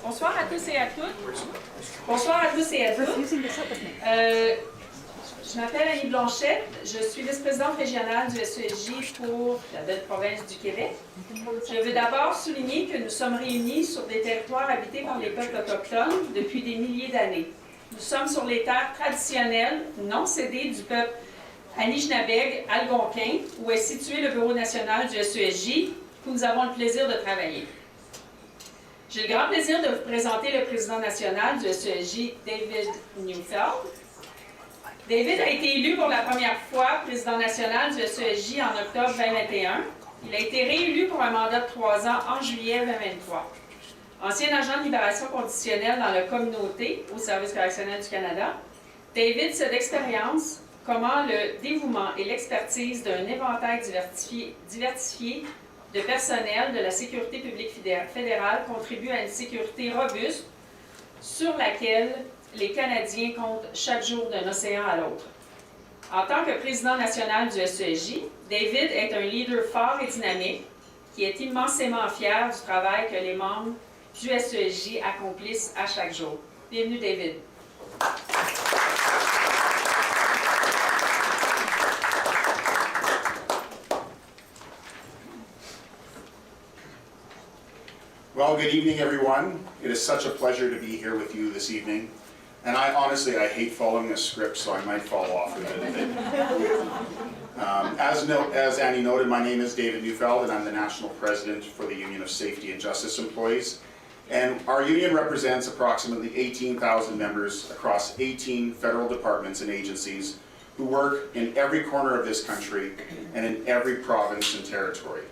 Bonsoir à tous et à toutes. Bonsoir à tous et à toutes. Je m'appelle Annie Blanchette. Je suis vice-présidente régionale du SESJ pour la belle province du Québec. Je veux d'abord souligner que nous sommes réunis sur des territoires habités par les peuples autochtones depuis des milliers d'années. Nous sommes sur les terres traditionnelles, non cédées du peuple Anishinabeg-Algonquin, où est situé le bureau national du SESJ, où nous avons le plaisir de travailler. J'ai le grand plaisir de vous présenter le président national du SESJ, David Neufeld. David a été élu pour la première fois président national du SESJ en octobre 2021. Il a été réélu pour un mandat de 3 ans en juillet 2023. Ancien agent de libération conditionnelle dans la communauté au Service correctionnel du Canada, David sait d'expérience comment le dévouement et l'expertise d'un éventail diversifié de personnel de la sécurité publique fédérale contribuent à une sécurité robuste sur laquelle les Canadiens comptent chaque jour d'un océan à l'autre. En tant que président national du SESJ, David est un leader fort et dynamique qui est immensément fier du travail que les membres du SESJ accomplissent à chaque jour. Bienvenue, David. Well, good evening, everyone. It is such a pleasure to be here with you this evening. And honestly, I hate following a script, so I might fall off a bit. As Annie noted, my name is David Neufeld, and I'm the National President for the Union of Safety and Justice Employees. And our union represents approximately 18,000 members across 18 federal departments and agencies who work in every corner of this country and in every province and territory.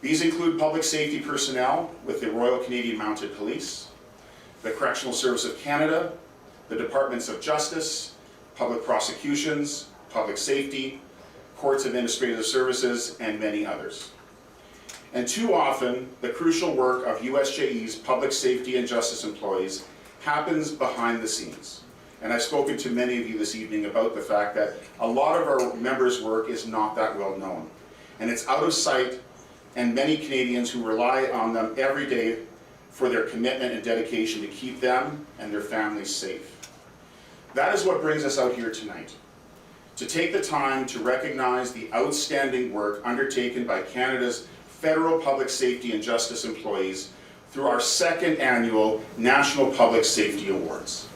These include public safety personnel with the Royal Canadian Mounted Police, the Correctional Service of Canada, the Departments of Justice, Public Prosecutions, Public Safety, Courts Administrative Services, and many others. And too often, the crucial work of USJE's public safety and justice employees happens behind the scenes. And I've spoken to many of you this evening about the fact that a lot of our members' work is not that well known. And it's out of sight, and many Canadians who rely on them every day for their commitment and dedication to keep them and their families safe. That is what brings us out here tonight, to take the time to recognize the outstanding work undertaken by Canada's federal public safety and justice employees through our second annual National Public Safety Awards.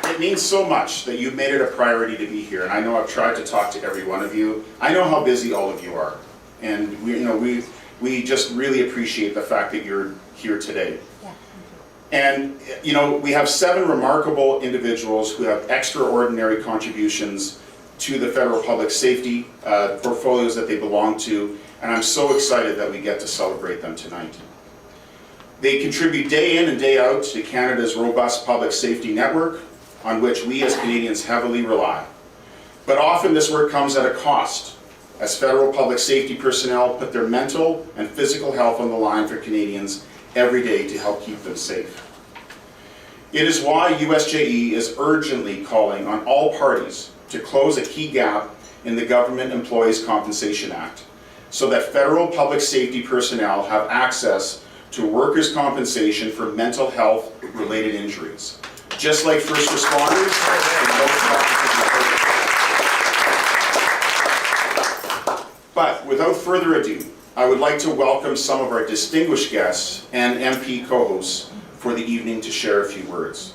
It means so much that you've made it a priority to be here, and I know I've tried to talk to every one of you. I know how busy all of you are, and we just really appreciate the fact that you're here today. And we have 7 remarkable individuals who have extraordinary contributions to the federal public safety portfolios that they belong to, and I'm so excited that we get to celebrate them tonight. They contribute day in and day out to Canada's robust public safety network, on which we as Canadians heavily rely. But often this work comes at a cost, as federal public safety personnel put their mental and physical health on the line for Canadians every day to help keep them safe. It is why USJE is urgently calling on all parties to close a key gap in the Government Employees Compensation Act, so that federal public safety personnel have access to workers' compensation for mental health related injuries, just like first responders and most officers. But without further ado, I would like to welcome some of our distinguished guests and MP co-hosts for the evening to share a few words.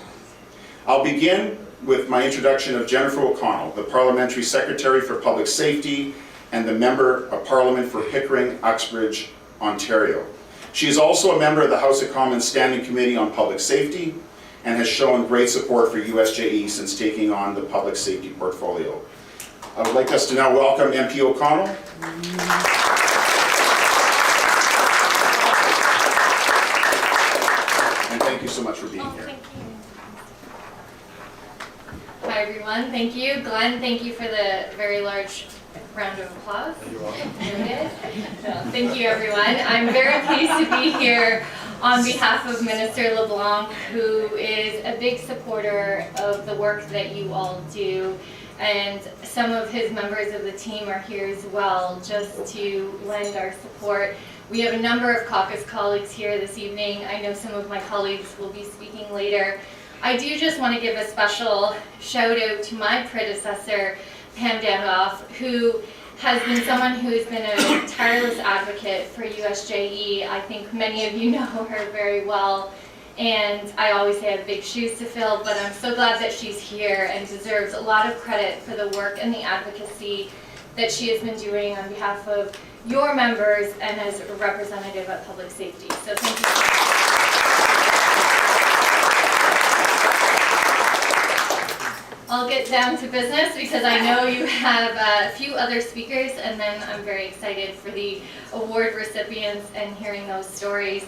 I'll begin with my introduction of Jennifer O'Connell, the Parliamentary Secretary for Public Safety and the Member of Parliament for Pickering, Uxbridge, Ontario. She is also a member of the House of Commons Standing Committee on Public Safety and has shown great support for USJE since taking on the public safety portfolio. I would like us to now welcome MP O'Connell. And thank you so much for being here. Thank you. Hi everyone, thank you. Glenn, thank you for the very large round of applause. You're welcome. Thank you everyone. I'm very pleased to be here on behalf of Minister LeBlanc, who is a big supporter of the work that you all do and some of his members of the team are here as well, just to lend our support. We have a number of caucus colleagues here this evening. I know some of my colleagues will be speaking later. I do just want to give a special shout out to my predecessor, Pam Danoff, who has been someone who has been a tireless advocate for USJE. I think many of you know her very well, and I always say I have big shoes to fill, but I'm so glad that she's here and deserves a lot of credit for the work and the advocacy that she has been doing on behalf of your members and as a representative of public safety. So thank you so much. I'll get down to business because I know you have a few other speakers, and then I'm very excited for the award recipients and hearing those stories.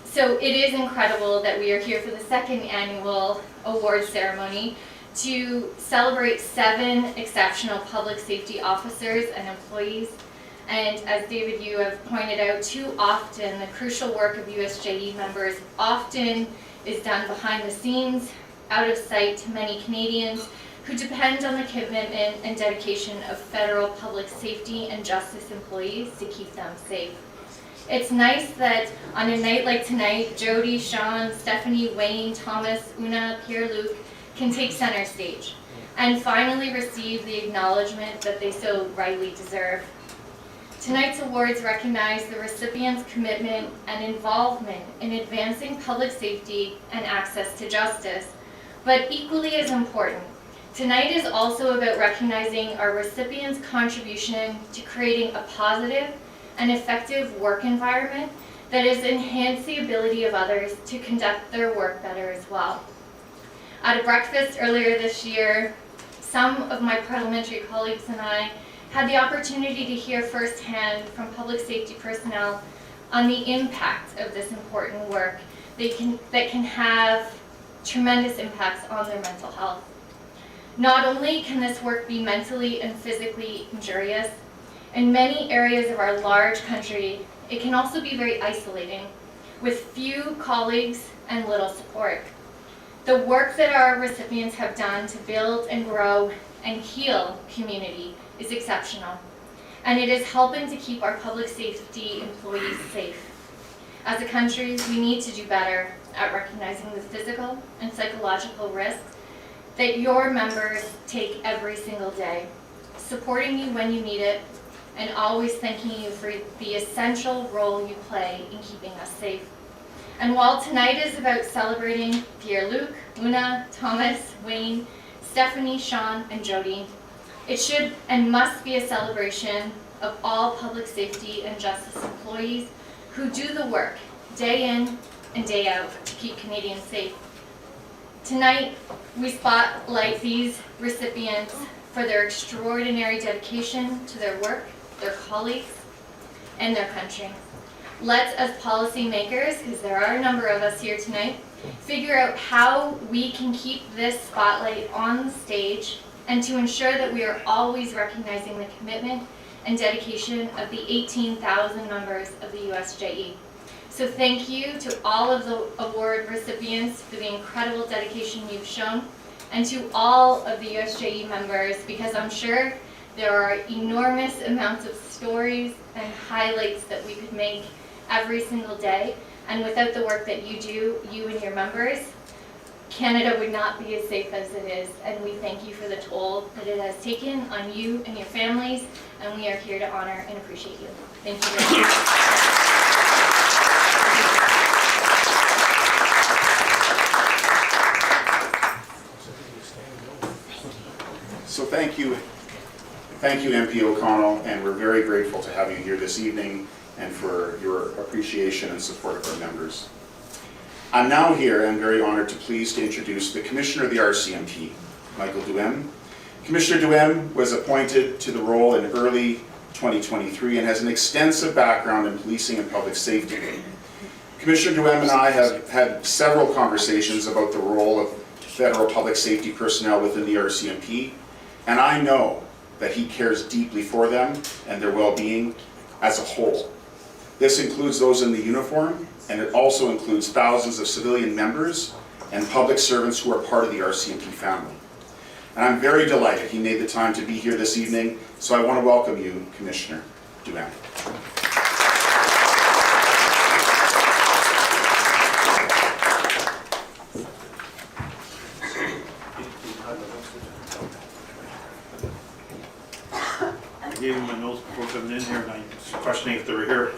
So it is incredible that we are here for the second annual award ceremony to celebrate 7 exceptional public safety officers and employees. And as David, you have pointed out, too often the crucial work of USJE members often is done behind the scenes, out of sight to many Canadians who depend on the commitment and dedication of federal public safety and justice employees to keep them safe. It's nice that on a night like tonight, Jody, Sean, Stephanie, Wayne, Thomas, Una, Pierre-Luc can take center stage and finally receive the acknowledgement that they so rightly deserve. Tonight's awards recognize the recipients' commitment and involvement in advancing public safety and access to justice. But equally as important, tonight is also about recognizing our recipients' contribution to creating a positive and effective work environment that has enhanced the ability of others to conduct their work better as well. At a breakfast earlier this year, some of my parliamentary colleagues and I had the opportunity to hear firsthand from public safety personnel on the impact of this important work that can have tremendous impacts on their mental health. Not only can this work be mentally and physically injurious, in many areas of our large country, it can also be very isolating, with few colleagues and little support. The work that our recipients have done to build and grow and heal community is exceptional, and it is helping to keep our public safety employees safe. As a country, we need to do better at recognizing the physical and psychological risks that your members take every single day, supporting you when you need it, and always thanking you for the essential role you play in keeping us safe. And while tonight is about celebrating Pierre-Luc, Una, Thomas, Wayne, Stephanie, Sean, and Jody, it should and must be a celebration of all public safety and justice employees who do the work day in and day out to keep Canadians safe. Tonight, we spotlight these recipients for their extraordinary dedication to their work, their colleagues, and their country. Let's, as policymakers, because there are a number of us here tonight, figure out how we can keep this spotlight on the stage and to ensure that we are always recognizing the commitment and dedication of the 18,000 members of the USJE. So thank you to all of the award recipients for the incredible dedication you've shown, and to all of the USJE members, because I'm sure there are enormous amounts of stories and highlights that we could make every single day, and without the work that you do, you and your members, Canada would not be as safe as it is, and we thank you for the toll that it has taken on you and your families, and we are here to honor and appreciate you. Thank you very much. So thank you, MP O'Connell, and we're very grateful to have you here this evening and for your appreciation and support of our members. I'm now here and very honored to introduce the Commissioner of the RCMP, Michael Duhem. Commissioner Duhem was appointed to the role in early 2023 and has an extensive background in policing and public safety. Commissioner Duhem and I have had several conversations about the role of federal public safety personnel within the RCMP, and I know that he cares deeply for them and their well-being as a whole. This includes those in the uniform, and it also includes thousands of civilian members and public servants who are part of the RCMP family. And I'm very delighted he made the time to be here this evening, so I want to welcome you, Commissioner Duhan. I gave him my notes before coming in here, and I was questioning if they were here.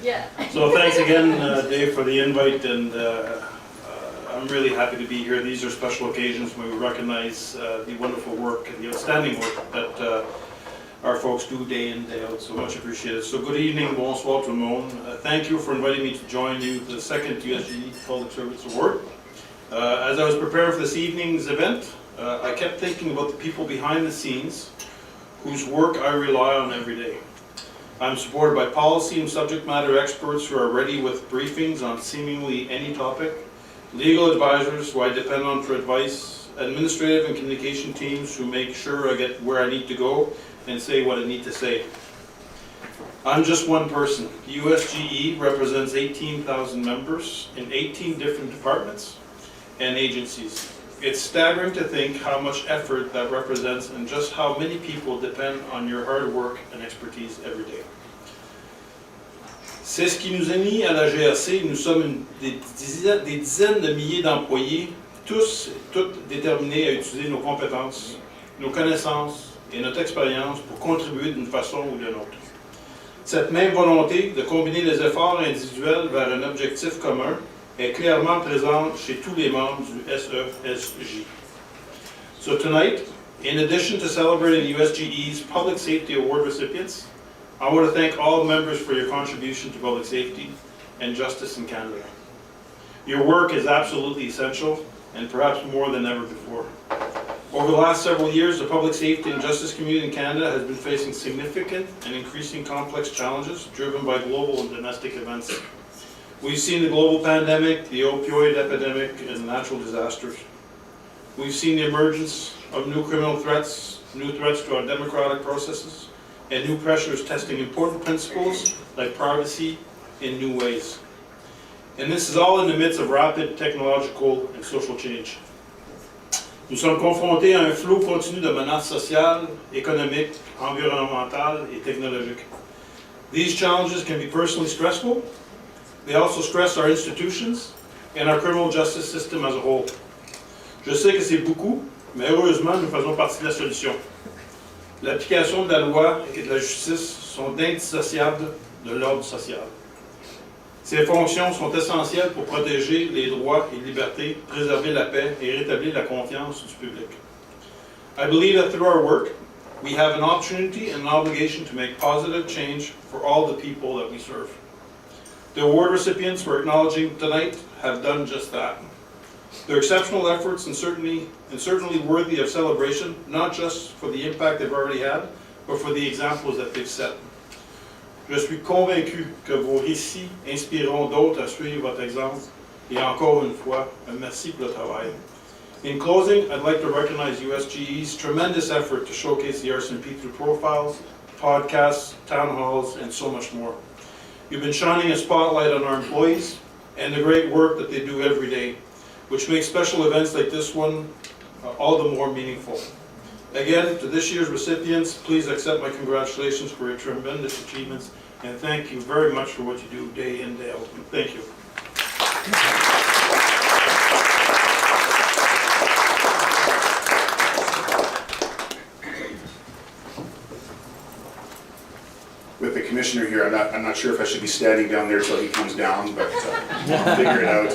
Yeah. So thanks again, Dave, for the invite, and I'm really happy to be here. These are special occasions when we recognize the wonderful work and the outstanding work that our folks do day in, day out. So much appreciated. So good evening, bonsoir tout le monde. Thank you for inviting me to join you for the second USJE Public Service Award. As I was preparing for this evening's event, I kept thinking about the people behind the scenes whose work I rely on every day. I'm supported by policy and subject matter experts who are ready with briefings on seemingly any topic, legal advisors who I depend on for advice, administrative and communication teams who make sure I get where I need to go and say what I need to say. I'm just one person. USJE represents 18,000 members in 18 different departments and agencies. It's staggering to think how much effort that represents and just how many people depend on your hard work and expertise every day. C'est ce qui nous unit à la GRC. Nous sommes des dizaines de milliers d'employés, tous et toutes déterminés à utiliser nos compétences, nos connaissances et notre expérience pour contribuer d'une façon ou d'une autre. Cette même volonté de combiner les efforts individuels vers un objectif commun est clairement présente chez tous les membres du SESJ. So tonight, in addition to celebrating USJE's Public Safety Award recipients, I want to thank all members for your contribution to public safety and justice in Canada. Your work is absolutely essential, and perhaps more than ever before. Over the last several years, the public safety and justice community in Canada has been facing significant and increasing complex challenges driven by global and domestic events. We've seen the global pandemic, the opioid epidemic, and natural disasters. We've seen the emergence of new criminal threats, new threats to our democratic processes, and new pressures testing important principles like privacy in new ways. And this is all in the midst of rapid technological and social change. Nous sommes confrontés à un flot continu de menaces sociales, économiques, environnementales et technologiques. These challenges can be personally stressful. They also stress our institutions and our criminal justice system as a whole. Je sais que c'est beaucoup, mais heureusement, nous faisons partie de la solution. L'application de la loi et de la justice sont indissociables de l'ordre social. Ces fonctions sont essentielles pour protéger les droits et libertés, préserver la paix et rétablir la confiance du public. I believe that through our work, we have an opportunity and an obligation to make positive change for all the people that we serve. The award recipients we're acknowledging tonight have done just that. Their exceptional efforts and certainly worthy of celebration, not just for the impact they've already had, but for the examples that they've set. Je suis convaincu que vos récits inspireront d'autres à suivre votre exemple. Et encore une fois, un merci pour le travail. In closing, I'd like to recognize USJE's tremendous effort to showcase the RCMP through profiles, podcasts, town halls, and so much more. You've been shining a spotlight on our employees and the great work that they do every day, which makes special events like this one all the more meaningful. Again, to this year's recipients, please accept my congratulations for your tremendous achievements, and thank you very much for what you do day in, day out. Thank you. With the commissioner here, I'm not sure if I should be standing down there till he comes down, but I'll figure it out.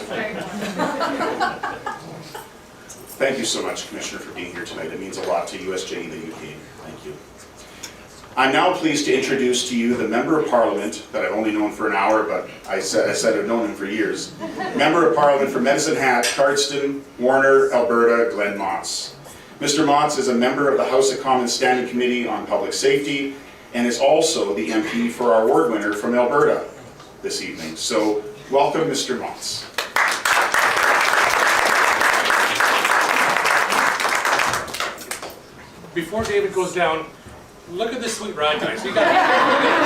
Thank you so much, Commissioner, for being here tonight. It means a lot to USJE that you came. Thank you. I'm now pleased to introduce to you the Member of Parliament that I've only known for an hour, but I said I've known him for years. Member of Parliament for Medicine Hat, Cardston, Warner, Alberta, Glenn Motz. Mr. Motz is a member of the House of Commons Standing Committee on Public Safety and is also the MP for our award winner from Alberta this evening. So welcome, Mr. Motz. Before David goes down, look at this sweet ride, guys. We got look at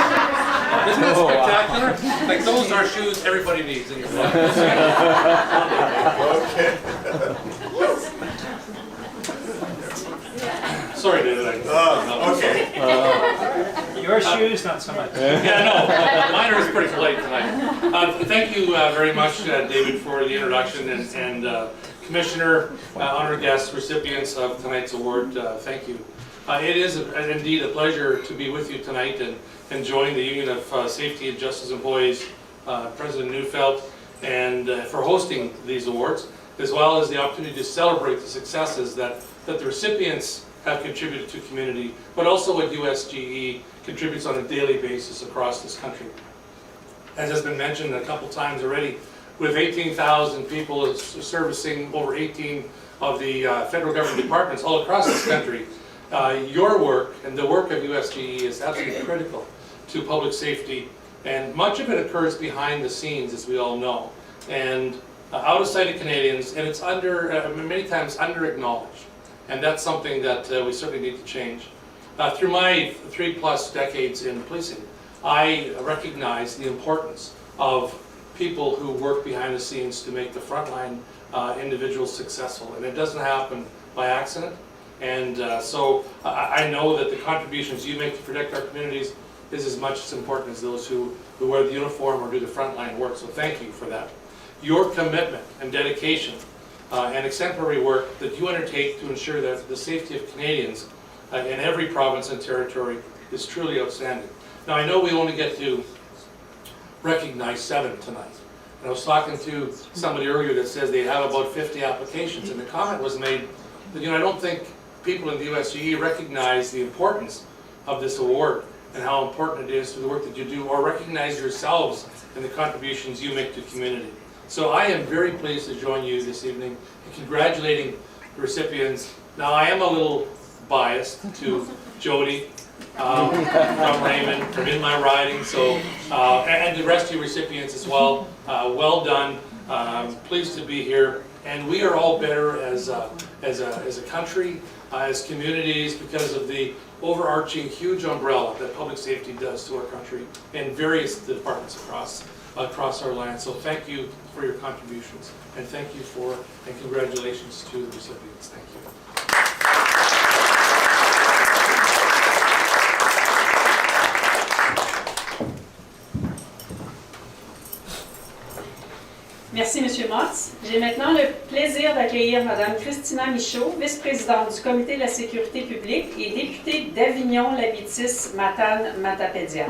this. Isn't that spectacular? Like those are shoes everybody needs in your life. Okay. Our shoes, not so much. Yeah, no, mine are pretty polite tonight. Thank you very much, David, for the introduction, and Commissioner, honored guests, recipients of tonight's award, thank you. It is indeed a pleasure to be with you tonight and join the Union of Safety and Justice Employees, President Neufeld, and for hosting these awards, as well as the opportunity to celebrate the successes that the recipients have contributed to community, but also what USJE contributes on a daily basis across this country. As has been mentioned a couple times already, with 18,000 people servicing over 18 of the federal government departments all across this country, your work and the work of USJE is absolutely critical to public safety, and much of it occurs behind the scenes, as we all know, and out of sight of Canadians, and it's many times under-acknowledged. And that's something that we certainly need to change. Through my 3+ decades in policing, I recognize the importance of people who work behind the scenes to make the frontline individuals successful. And it doesn't happen by accident. And so I know that the contributions you make to protect our communities is as much as important as those who wear the uniform or do the frontline work. So thank you for that. Your commitment and dedication and exemplary work that you undertake to ensure that the safety of Canadians in every province and territory is truly outstanding. Now, I know we only get to recognize 7 tonight. And I was talking to somebody earlier that says they have about 50 applications, and the comment was made that, I don't think people in the USJE recognize the importance of this award and how important it is to the work that you do, or recognize yourselves and the contributions you make to community. So I am very pleased to join you this evening in congratulating the recipients. Now, I am a little biased to Jody from Raymond, from In My Riding, so, and the rest of you recipients as well. Well done. Pleased to be here. And we are all better as a country, as communities, because of the overarching huge umbrella that public safety does to our country and various departments across our land. So thank you for your contributions, and thank you and congratulations to the recipients. Thank you. Merci, M. Motz. J'ai maintenant le plaisir d'accueillir Mme Christina Michaud, vice-présidente du Comité de la sécurité publique et députée d'Avignon-Labitis-Matane-Matapédia.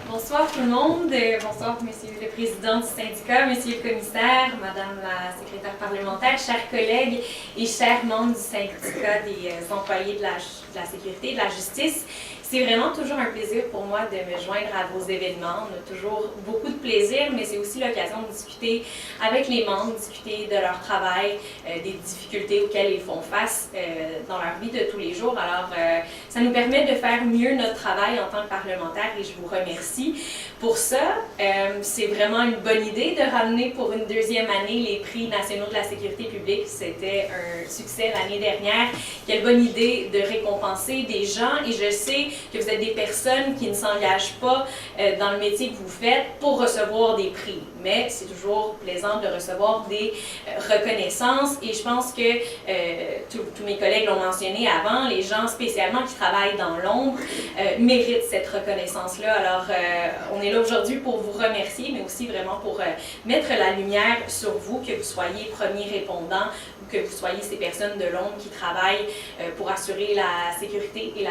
Bonsoir tout le monde, bonsoir Monsieur le Président du syndicat, Monsieur le Commissaire, Madame la Secrétaire parlementaire, chers collègues et chers membres du syndicat des employés de la sécurité et de la justice. C'est vraiment toujours un plaisir pour moi de me joindre à vos événements. On a toujours beaucoup de plaisir, mais c'est aussi l'occasion de discuter avec les membres, discuter de leur travail, des difficultés auxquelles ils font face dans leur vie de tous les jours. Alors, ça nous permet de faire mieux notre travail en tant que parlementaire et je vous remercie pour ça. C'est vraiment une bonne idée de ramener pour une 2e année les prix nationaux de la sécurité publique. C'était un succès l'année dernière. Quelle bonne idée de récompenser des gens, et je sais que vous êtes des personnes qui ne s'engagent pas dans le métier que vous faites pour recevoir des prix. Mais c'est toujours plaisant de recevoir des reconnaissances, et je pense que tous mes collègues l'ont mentionné avant, les gens spécialement qui travaillent dans l'ombre méritent cette reconnaissance-là. Alors, on est là aujourd'hui pour vous remercier, mais aussi vraiment pour mettre la lumière sur vous, que vous soyez premier répondant ou que vous soyez ces personnes de l'ombre qui travaillent pour assurer la sécurité et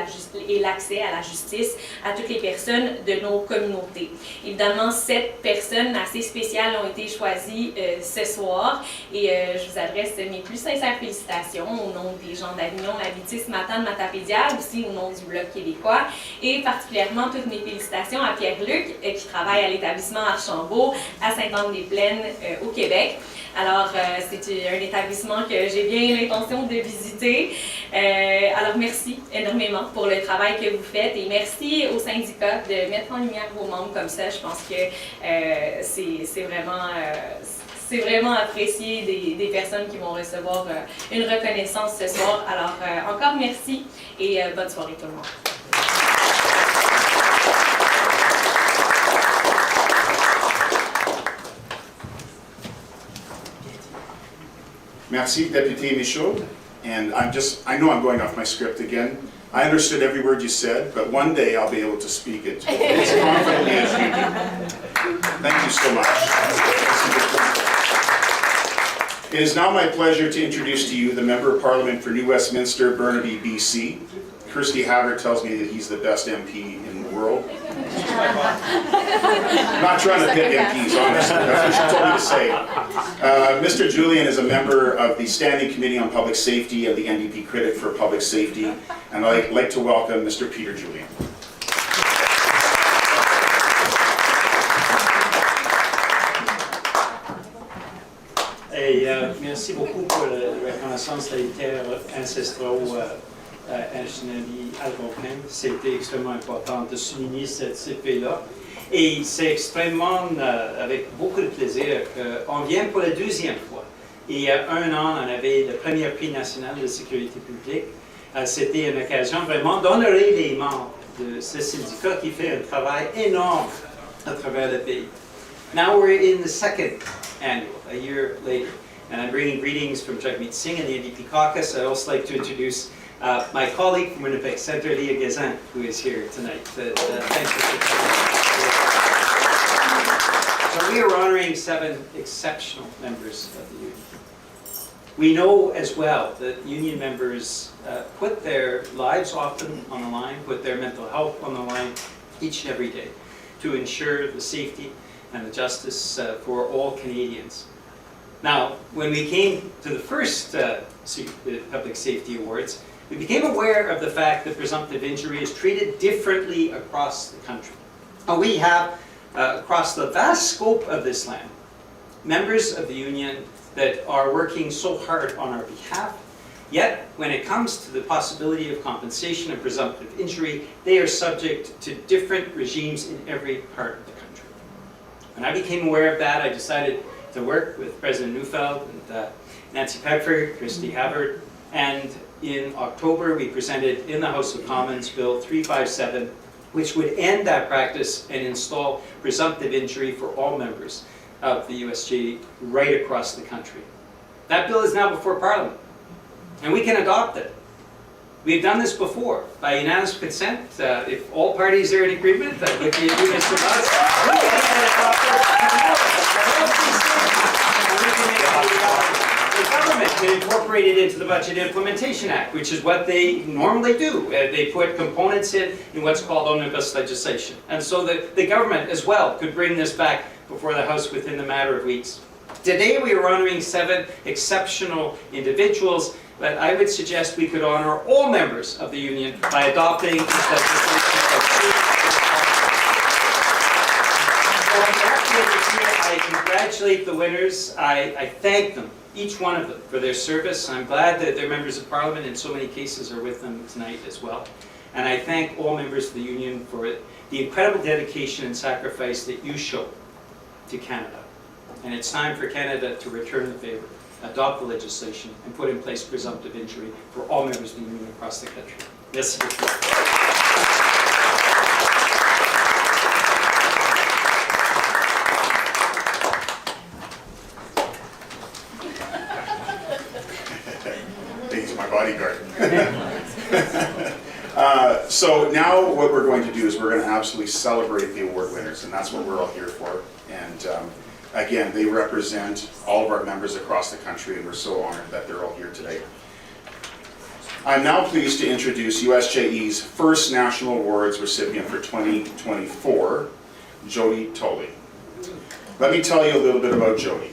l'accès à la justice à toutes les personnes de nos communautés. Évidemment, 7 personnes assez spéciales ont été choisies ce soir, et je vous adresse mes plus sincères félicitations au nom des gens d'Avignon, Labitis, Matane, Matapédia, aussi au nom du Bloc québécois, et particulièrement toutes mes félicitations à Pierre-Luc qui travaille à l'établissement Archambault à Sainte-Anne-des-Plaines au Québec. Alors, c'est un établissement que j'ai bien l'intention de visiter. Alors, merci énormément pour le travail que vous faites, et merci au syndicat de mettre en lumière vos membres comme ça. Je pense que c'est vraiment apprécié des personnes qui vont recevoir une reconnaissance ce soir. Alors, encore merci et bonne soirée tout le monde. Merci, Député Michaud. And I know I'm going off my script again. I understood every word you said, but one day I'll be able to speak it as confidently as you do. Thank you so much. It is now my pleasure to introduce to you the Member of Parliament for New Westminster, Burnaby, BC. Kirsty Havard tells me that he's the best MP in the world. I'm not trying to pick MPs, honestly. That's what she told me to say. Mr. Julian is a member of the Standing Committee on Public Safety and the NDP Critic for Public Safety. And I'd like to welcome Mr. Peter Julian. Et merci beaucoup pour la reconnaissance de les terres ancestraux algonquins. C'était extrêmement important de souligner cette paix-là. Et c'est extrêmement, avec beaucoup de plaisir, qu'on vient pour la deuxième fois. Et il y a un an, on avait le premier prix national de sécurité publique. C'était une occasion vraiment d'honorer les membres de ce syndicat qui fait un travail énorme à travers le pays. Now we're in the second annual, a year later, and I'm bringing greetings from Jagmeet Singh and the NDP caucus. I'd also like to introduce my colleague from Winnipeg Centre, Leah Gazan, who is here tonight. Thank you for coming. So we are honoring 7 exceptional members of the union. We know as well that union members put their lives often on the line, put their mental health on the line each and every day to ensure the safety and the justice for all Canadians. Now, when we came to the first Public Safety Awards, we became aware of the fact that presumptive injury is treated differently across the country. We have, across the vast scope of this land, members of the union that are working so hard on our behalf, yet when it comes to the possibility of compensation and presumptive injury, they are subject to different regimes in every part of the country. When I became aware of that, I decided to work with President Neufeld and Nancy Pepfer, Kirsty Havard, and in October we presented in the House of Commons Bill 357, which would end that practice and install presumptive injury for all members of the USJE right across the country. That bill is now before Parliament, and we can adopt it. We've done this before, by unanimous consent. If all parties are in agreement, with you, Mr. Buzz, we can adopt it. The government can incorporate it into the Budget Implementation Act, which is what they normally do. They put components in what's called omnibus legislation. And so the government as well could bring this back before the House within the matter of weeks. Today we are honoring 7 exceptional individuals, but I would suggest we could honor all members of the union by adopting this legislation. I congratulate the winners. I thank them, each one of them, for their service. I'm glad that they're members of Parliament, in so many cases are with them tonight as well. And I thank all members of the union for the incredible dedication and sacrifice that you show to Canada. And it's time for Canada to return the favor, adopt the legislation, and put in place presumptive injury for all members of the union across the country. Merci beaucoup. He's my bodyguard. So now what we're going to do is we're going to absolutely celebrate the award winners, and that's what we're all here for. And again, they represent all of our members across the country, and we're so honored that they're all here today. I'm now pleased to introduce USJE's first National Awards recipient for 2024, Jody Tully. Let me tell you a little bit about Jody.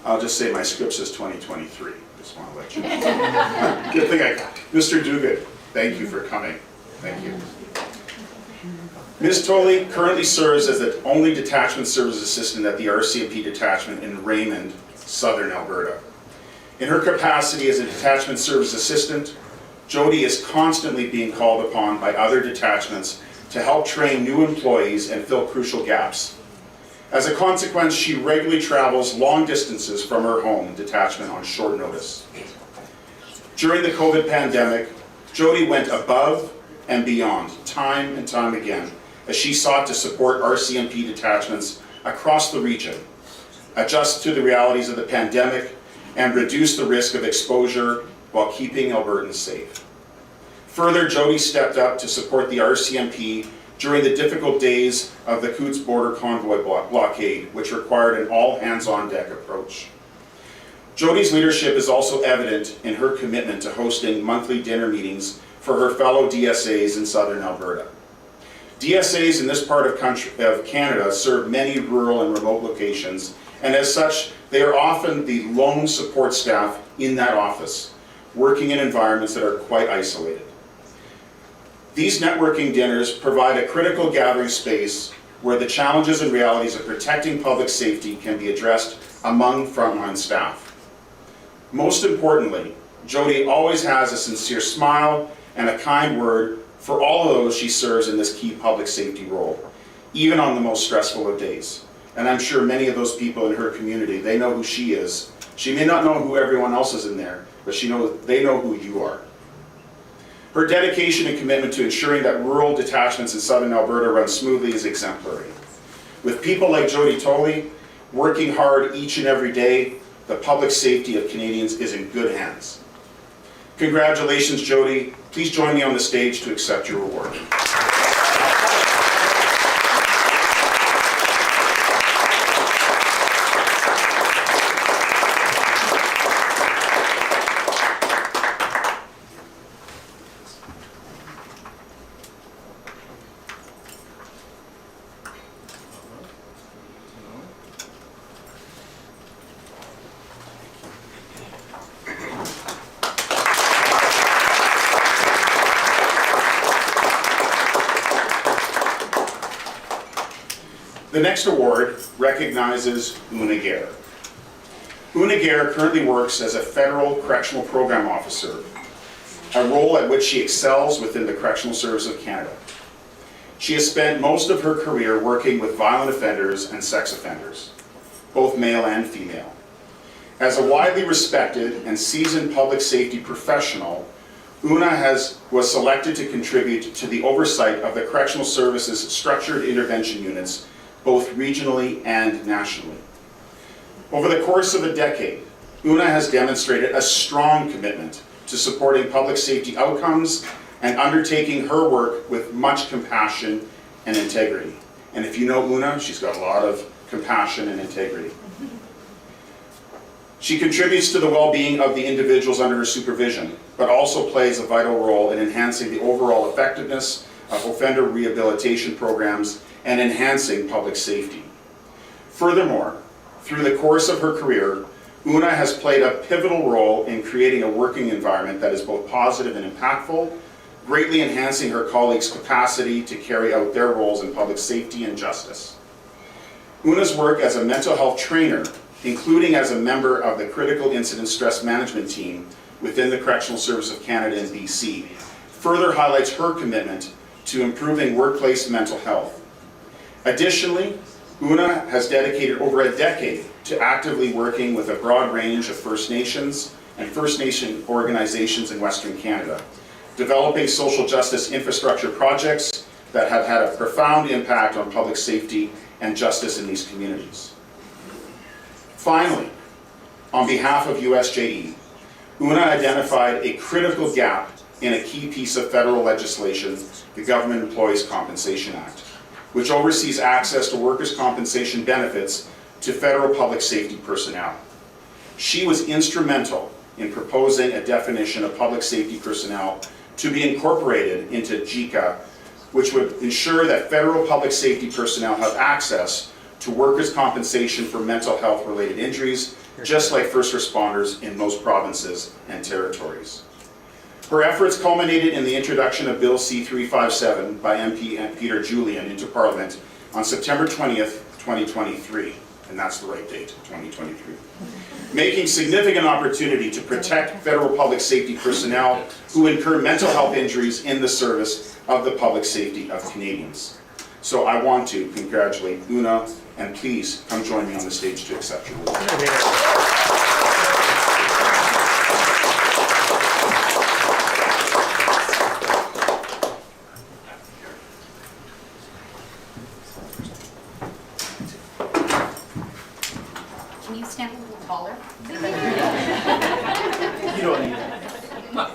I'll just say my script says 2023. Just want to let you know. Good thing I got. Mr. Duguid, thank you for coming. Thank you. Ms. Tully currently serves as the only detachment service assistant at the RCMP detachment in Raymond, Southern Alberta. In her capacity as a detachment service assistant, Jody is constantly being called upon by other detachments to help train new employees and fill crucial gaps. As a consequence, she regularly travels long distances from her home detachment on short notice. During the COVID pandemic, Jody went above and beyond, time and time again, as she sought to support RCMP detachments across the region, adjust to the realities of the pandemic, and reduce the risk of exposure while keeping Albertans safe. Further, Jody stepped up to support the RCMP during the difficult days of the Coutts border convoy blockade, which required an all-hands-on-deck approach. Jody's leadership is also evident in her commitment to hosting monthly dinner meetings for her fellow DSAs in southern Alberta. DSAs in this part of Canada serve many rural and remote locations, and as such, they are often the lone support staff in that office, working in environments that are quite isolated. These networking dinners provide a critical gathering space where the challenges and realities of protecting public safety can be addressed among frontline staff. Most importantly, Jody always has a sincere smile and a kind word for all of those she serves in this key public safety role, even on the most stressful of days. And I'm sure many of those people in her community, they know who she is. She may not know who everyone else is in there, but they know who you are. Her dedication and commitment to ensuring that rural detachments in southern Alberta run smoothly is exemplary. With people like Jody Tolley working hard each and every day, the public safety of Canadians is in good hands. Congratulations, Jody. Please join me on the stage to accept your award. The next award recognizes Una Gare. Una Gare currently works as a federal correctional program officer, a role at which she excels within the Correctional Service of Canada. She has spent most of her career working with violent offenders and sex offenders, both male and female. As a widely respected and seasoned public safety professional, Una was selected to contribute to the oversight of the Correctional Service's structured intervention units, both regionally and nationally. Over the course of a decade, Una has demonstrated a strong commitment to supporting public safety outcomes and undertaking her work with much compassion and integrity. And if you know Una, she's got a lot of compassion and integrity. She contributes to the well-being of the individuals under her supervision, but also plays a vital role in enhancing the overall effectiveness of offender rehabilitation programs and enhancing public safety. Furthermore, through the course of her career, Una has played a pivotal role in creating a working environment that is both positive and impactful, greatly enhancing her colleagues' capacity to carry out their roles in public safety and justice. Una's work as a mental health trainer, including as a member of the Critical Incident Stress Management Team within the Correctional Service of Canada in BC, further highlights her commitment to improving workplace mental health. Additionally, Una has dedicated over a decade to actively working with a broad range of First Nations and First Nation organizations in Western Canada, developing social justice infrastructure projects that have had a profound impact on public safety and justice in these communities. Finally, on behalf of USJE, Una identified a critical gap in a key piece of federal legislation, the Government Employees Compensation Act, which oversees access to workers' compensation benefits to federal public safety personnel. She was instrumental in proposing a definition of public safety personnel to be incorporated into JICA, which would ensure that federal public safety personnel have access to workers' compensation for mental health related injuries, just like first responders in most provinces and territories. Her efforts culminated in the introduction of Bill C-357 by MP Peter Julian into Parliament on September 20th, 2023, and that's the right date, 2023, making significant opportunity to protect federal public safety personnel who incur mental health injuries in the service of the public safety of Canadians. So I want to congratulate Una, and please come join me on the stage to accept your award. Can you stand a little taller? You don't need that.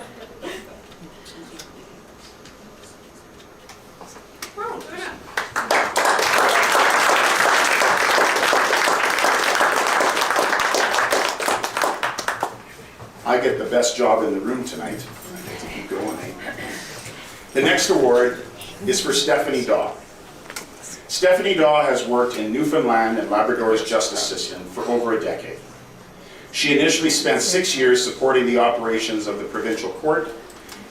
I get the best job in the room tonight. I get to keep going. The next award is for Stephanie Daw. Stephanie Daw has worked in Newfoundland and Labrador's justice system for over a decade. She initially spent 6 years supporting the operations of the provincial court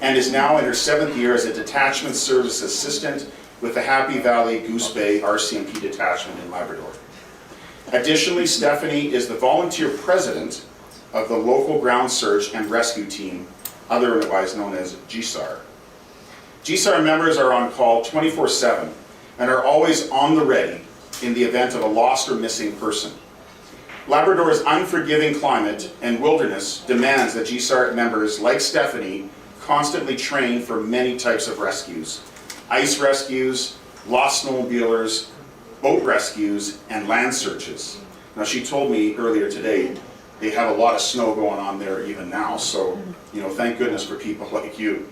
and is now in her 7th year as a detachment service assistant with the Happy Valley Goose Bay RCMP detachment in Labrador. Additionally, Stephanie is the volunteer president of the local ground search and rescue team, otherwise known as GSAR. GSAR members are on call 24/7 and are always on the ready in the event of a lost or missing person. Labrador's unforgiving climate and wilderness demands that GSAR members, like Stephanie, constantly train for many types of rescues: ice rescues, lost snowmobilers, boat rescues, and land searches. Now, she told me earlier today they have a lot of snow going on there even now, so, thank goodness for people like you.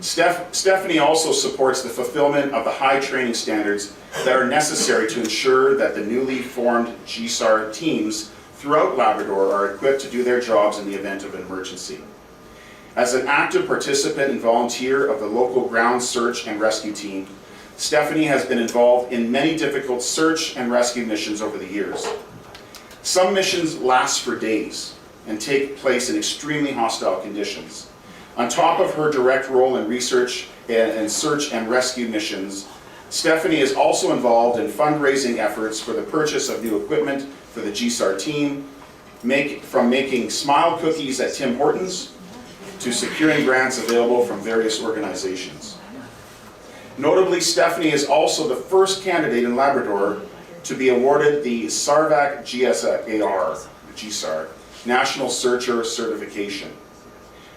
Stephanie also supports the fulfillment of the high training standards that are necessary to ensure that the newly formed GSAR teams throughout Labrador are equipped to do their jobs in the event of an emergency. As an active participant and volunteer of the local ground search and rescue team, Stephanie has been involved in many difficult search and rescue missions over the years. Some missions last for days and take place in extremely hostile conditions. On top of her direct role in research and search and rescue missions, Stephanie is also involved in fundraising efforts for the purchase of new equipment for the GSAR team, from making smile cookies at Tim Hortons to securing grants available from various organizations. Notably, Stephanie is also the first candidate in Labrador to be awarded the Sarvac GSAR National Searcher Certification.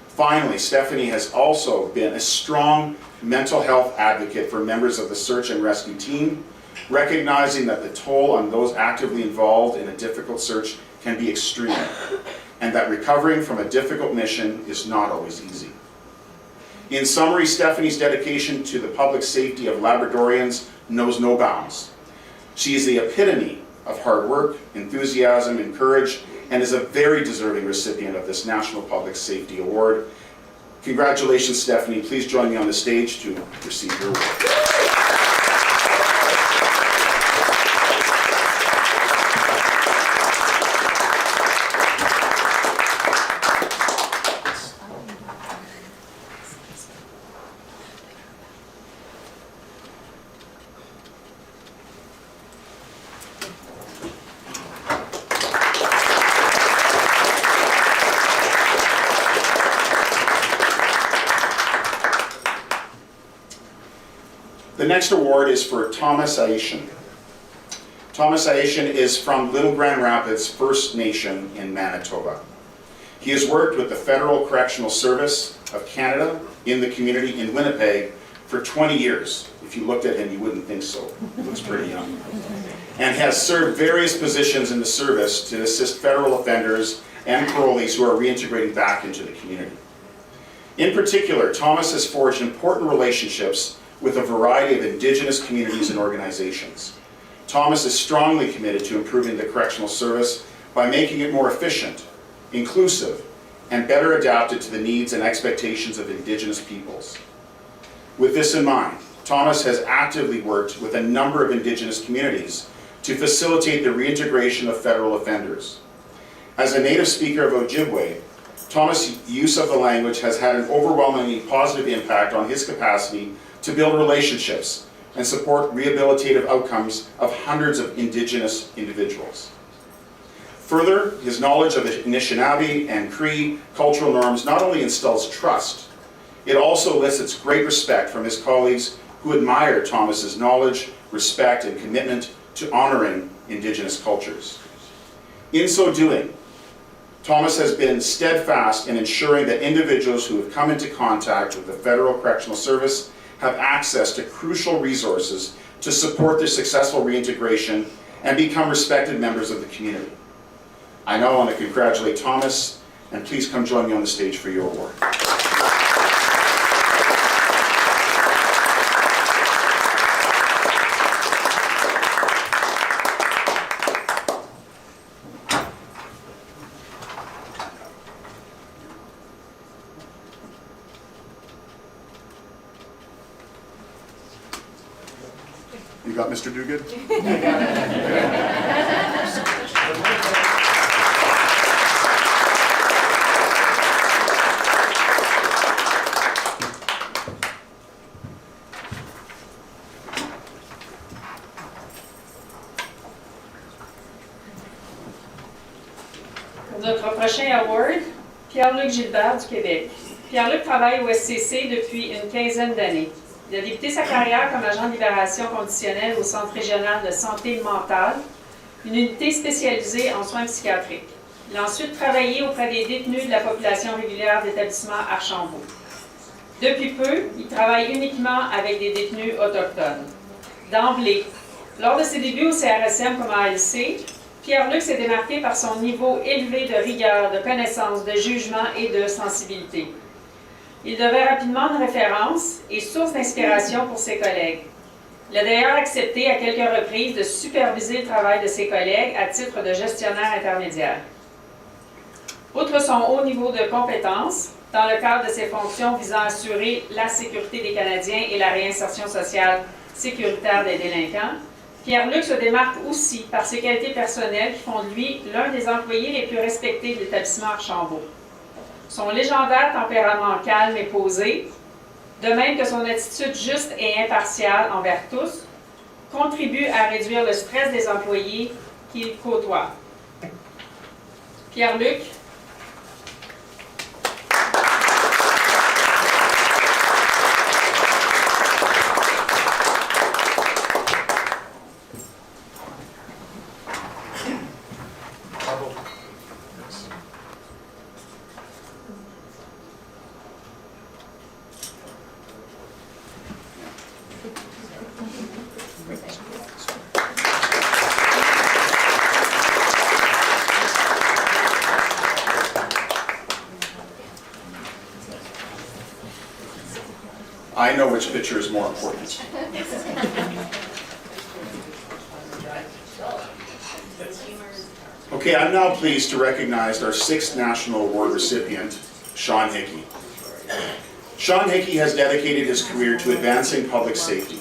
Finally, Stephanie has also been a strong mental health advocate for members of the search and rescue team, recognizing that the toll on those actively involved in a difficult search can be extreme, and that recovering from a difficult mission is not always easy. In summary, Stephanie's dedication to the public safety of Labradorians knows no bounds. She is the epitome of hard work, enthusiasm, and courage, and is a very deserving recipient of this National Public Safety Award. Congratulations, Stephanie. Please join me on the stage to receive your award. The next award is for Thomas Aishan. Thomas Aishan is from Little Grand Rapids First Nation in Manitoba. He has worked with the Federal Correctional Service of Canada in the community in Winnipeg for 20 years. If you looked at him, you wouldn't think so. He looks pretty young. And has served various positions in the service to assist federal offenders and parolees who are reintegrating back into the community. In particular, Thomas has forged important relationships with a variety of Indigenous communities and organizations. Thomas is strongly committed to improving the correctional service by making it more efficient, inclusive, and better adapted to the needs and expectations of Indigenous peoples. With this in mind, Thomas has actively worked with a number of Indigenous communities to facilitate the reintegration of federal offenders. As a native speaker of Ojibwe, Thomas' use of the language has had an overwhelmingly positive impact on his capacity to build relationships and support rehabilitative outcomes of hundreds of Indigenous individuals. Further, his knowledge of Anishinaabe and Prix cultural norms not only instills trust, it also elicits great respect from his colleagues who admire Thomas's knowledge, respect, and commitment to honoring Indigenous cultures. In so doing, Thomas has been steadfast in ensuring that individuals who have come into contact with the Federal Correctional Service have access to crucial resources to support their successful reintegration and become respected members of the community. I now want to congratulate Thomas And please come join me on the stage for your award. You got Mr. Duguid? Pour notre prochain award, Pierre-Luc Gilbert du Québec. Pierre-Luc travaille au SCC depuis une quinzaine d'années. Il a débuté sa carrière comme agent de libération conditionnelle au Centre régional de santé mentale, une unité spécialisée en soins psychiatriques. Il a ensuite travaillé auprès des détenus de la population régulière d'établissement Archambault. Depuis peu, il travaille uniquement avec des détenus autochtones. D'emblée, lors de ses débuts au CRSM comme ALC, Pierre-Luc s'est démarqué par son niveau élevé de rigueur, de connaissance, de jugement et de sensibilité. Il devint rapidement une référence et source d'inspiration pour ses collègues. Il a d'ailleurs accepté à quelques reprises de superviser le travail de ses collègues à titre de gestionnaire intermédiaire. Outre son haut niveau de compétences, dans le cadre de ses fonctions visant à assurer la sécurité des Canadiens et la réinsertion sociale sécuritaire des délinquants, Pierre-Luc se démarque aussi par ses qualités personnelles qui font de lui l'un des employés les plus respectés de l'établissement Archambault. Son légendaire tempérament calme et posé, de même que son attitude juste et impartiale envers tous, contribue à réduire le stress des employés qu'il côtoie. Pierre-Luc. I know which picture is more important. Okay, I'm now pleased to recognize our 6th National Award recipient, Sean Hickey. Sean Hickey has dedicated his career to advancing public safety.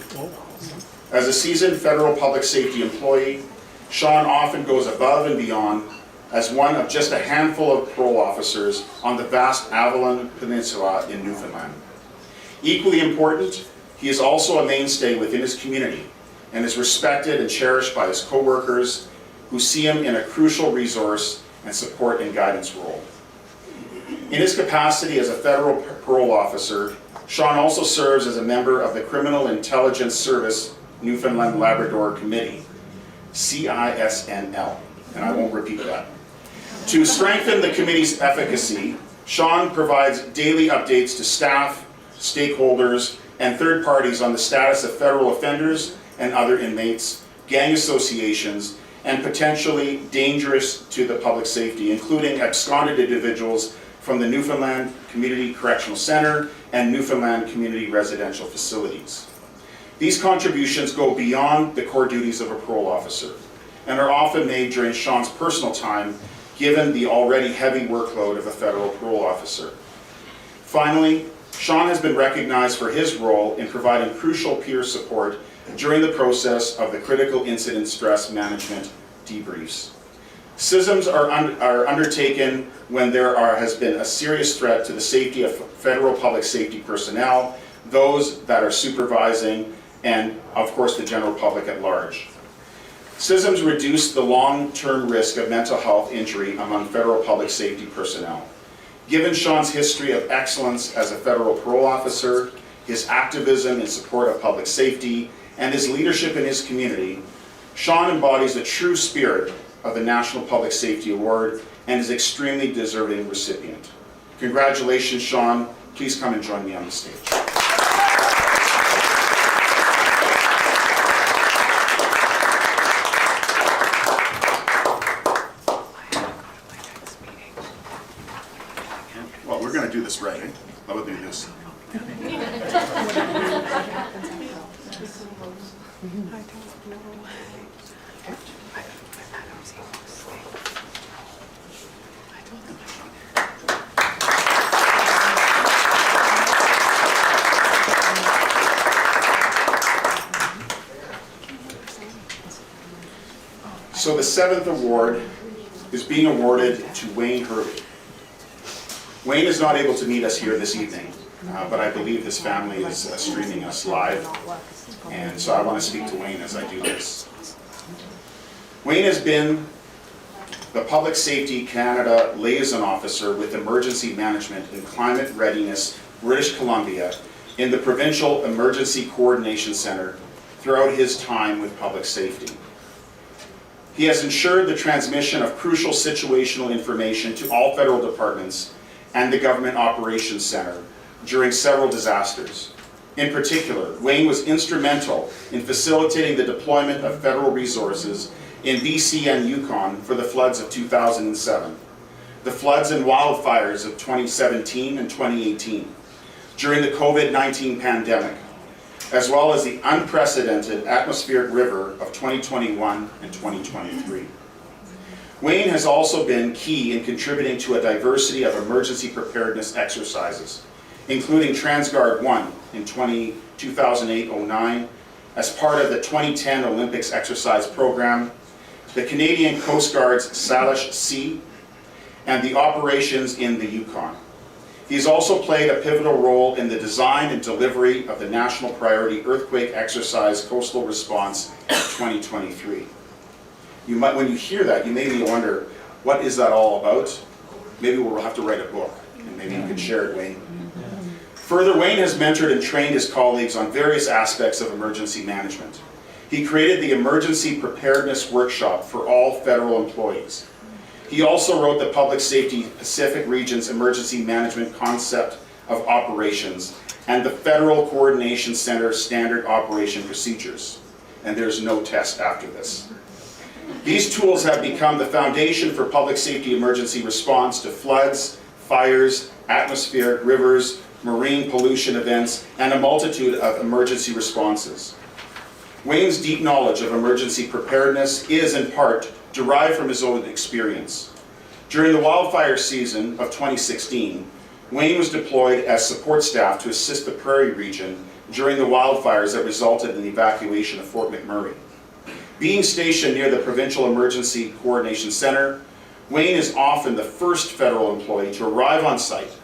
As a seasoned federal public safety employee, Sean often goes above and beyond as one of just a handful of parole officers on the vast Avalon Peninsula in Newfoundland. Equally important, he is also a mainstay within his community and is respected and cherished by his co-workers who see him in a crucial resource and support and guidance role. In his capacity as a federal parole officer, Sean also serves as a member of the Criminal Intelligence Service Newfoundland Labrador Committee, CISNL, and I won't repeat that. To strengthen the committee's efficacy, Sean provides daily updates to staff, stakeholders, and third parties on the status of federal offenders and other inmates, gang associations, and potentially dangerous to the public safety, including absconded individuals from the Newfoundland Community Correctional Centre and Newfoundland Community Residential Facilities. These contributions go beyond the core duties of a parole officer and are often made during Sean's personal time, given the already heavy workload of a federal parole officer. Finally, Sean has been recognized for his role in providing crucial peer support during the process of the critical incident stress management debriefs. CISMs are undertaken when there has been a serious threat to the safety of federal public safety personnel, those that are supervising, and of course the general public at large. CISMs reduce the long-term risk of mental health injury among federal public safety personnel. Given Sean's history of excellence as a federal parole officer, his activism in support of public safety, and his leadership in his community, Sean embodies the true spirit of the National Public Safety Award and is extremely deserving recipient. Congratulations, Sean. Please come and join me on the stage. So the 7th award is being awarded to Wayne Hurley. Wayne is not able to meet us here this evening, but I believe his family is streaming us live, and so I want to speak to Wayne as I do this. Wayne has been the Public Safety Canada Liaison Officer with Emergency Management and Climate Readiness, British Columbia, in the Provincial Emergency Coordination Centre throughout his time with public safety. He has ensured the transmission of crucial situational information to all federal departments and the Government Operations Centre during several disasters. In particular, Wayne was instrumental in facilitating the deployment of federal resources in BC and Yukon for the floods of 2007, the floods and wildfires of 2017 and 2018, during the COVID-19 pandemic, as well as the unprecedented atmospheric river of 2021 and 2023. Wayne has also been key in contributing to a diversity of emergency preparedness exercises, including TransGuard 1 in 2008-09, as part of the 2010 Olympics exercise program, the Canadian Coast Guard's Salish Sea, and the operations in the Yukon. He's also played a pivotal role in the design and delivery of the National Priority Earthquake Exercise Coastal Response 2023. When you hear that, you maybe wonder, what is that all about? Maybe we'll have to write a book, and maybe you can share it, Wayne. Further, Wayne has mentored and trained his colleagues on various aspects of emergency management. He created the Emergency Preparedness Workshop for all federal employees. He also wrote the Public Safety Pacific Region's Emergency Management Concept of Operations and the Federal Coordination Center Standard Operation Procedures. And there's no test after this. These tools have become the foundation for public safety emergency response to floods, fires, atmospheric rivers, marine pollution events, and a multitude of emergency responses. Wayne's deep knowledge of emergency preparedness is, in part, derived from his own experience. During the wildfire season of 2016, Wayne was deployed as support staff to assist the Prairie region during the wildfires that resulted in the evacuation of Fort McMurray. Being stationed near the Provincial Emergency Coordination Centre, Wayne is often the first federal employee to arrive on site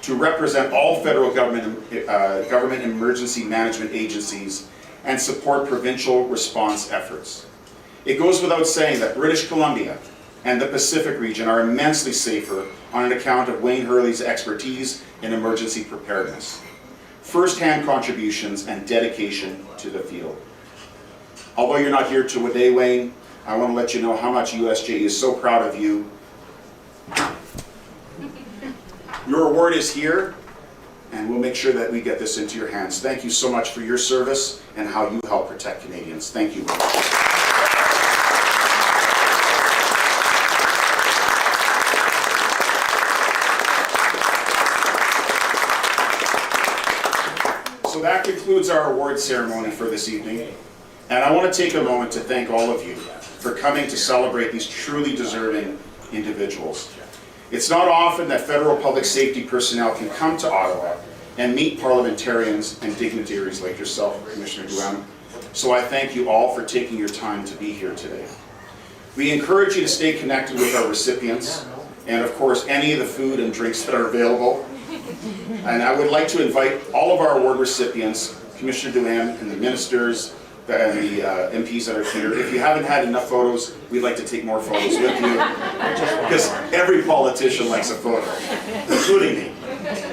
to represent all federal government emergency management agencies and support provincial response efforts. It goes without saying that British Columbia and the Pacific region are immensely safer on an account of Wayne Hurley's expertise in emergency preparedness, first-hand contributions, and dedication to the field. Although you're not here today, Wayne, I want to let you know how much USJE is so proud of you. Your award is here, and we'll make sure that we get this into your hands. Thank you so much for your service and how you help protect Canadians. Thank you. So that concludes our award ceremony for this evening. And I want to take a moment to thank all of you for coming to celebrate these truly deserving individuals. It's not often that federal public safety personnel can come to Ottawa and meet parliamentarians and dignitaries like yourself, Commissioner Duhem. So I thank you all for taking your time to be here today. We encourage you to stay connected with our recipients and, of course, any of the food and drinks that are available. And I would like to invite all of our award recipients, Commissioner Duhem and the ministers, and the MPs that are here. If you haven't had enough photos, we'd like to take more photos with you, because every politician likes a photo, including me.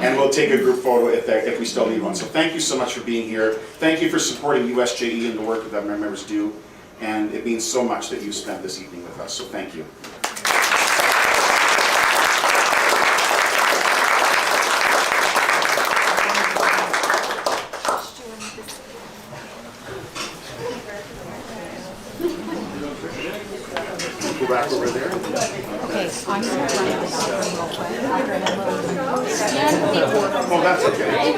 And we'll take a group photo if we still need one. So thank you so much for being here. Thank you for supporting USJE and the work that our members do. And it means so much that you spent this evening with us. So thank you. Back over there. Okay, I'm going to run Oh, that's okay.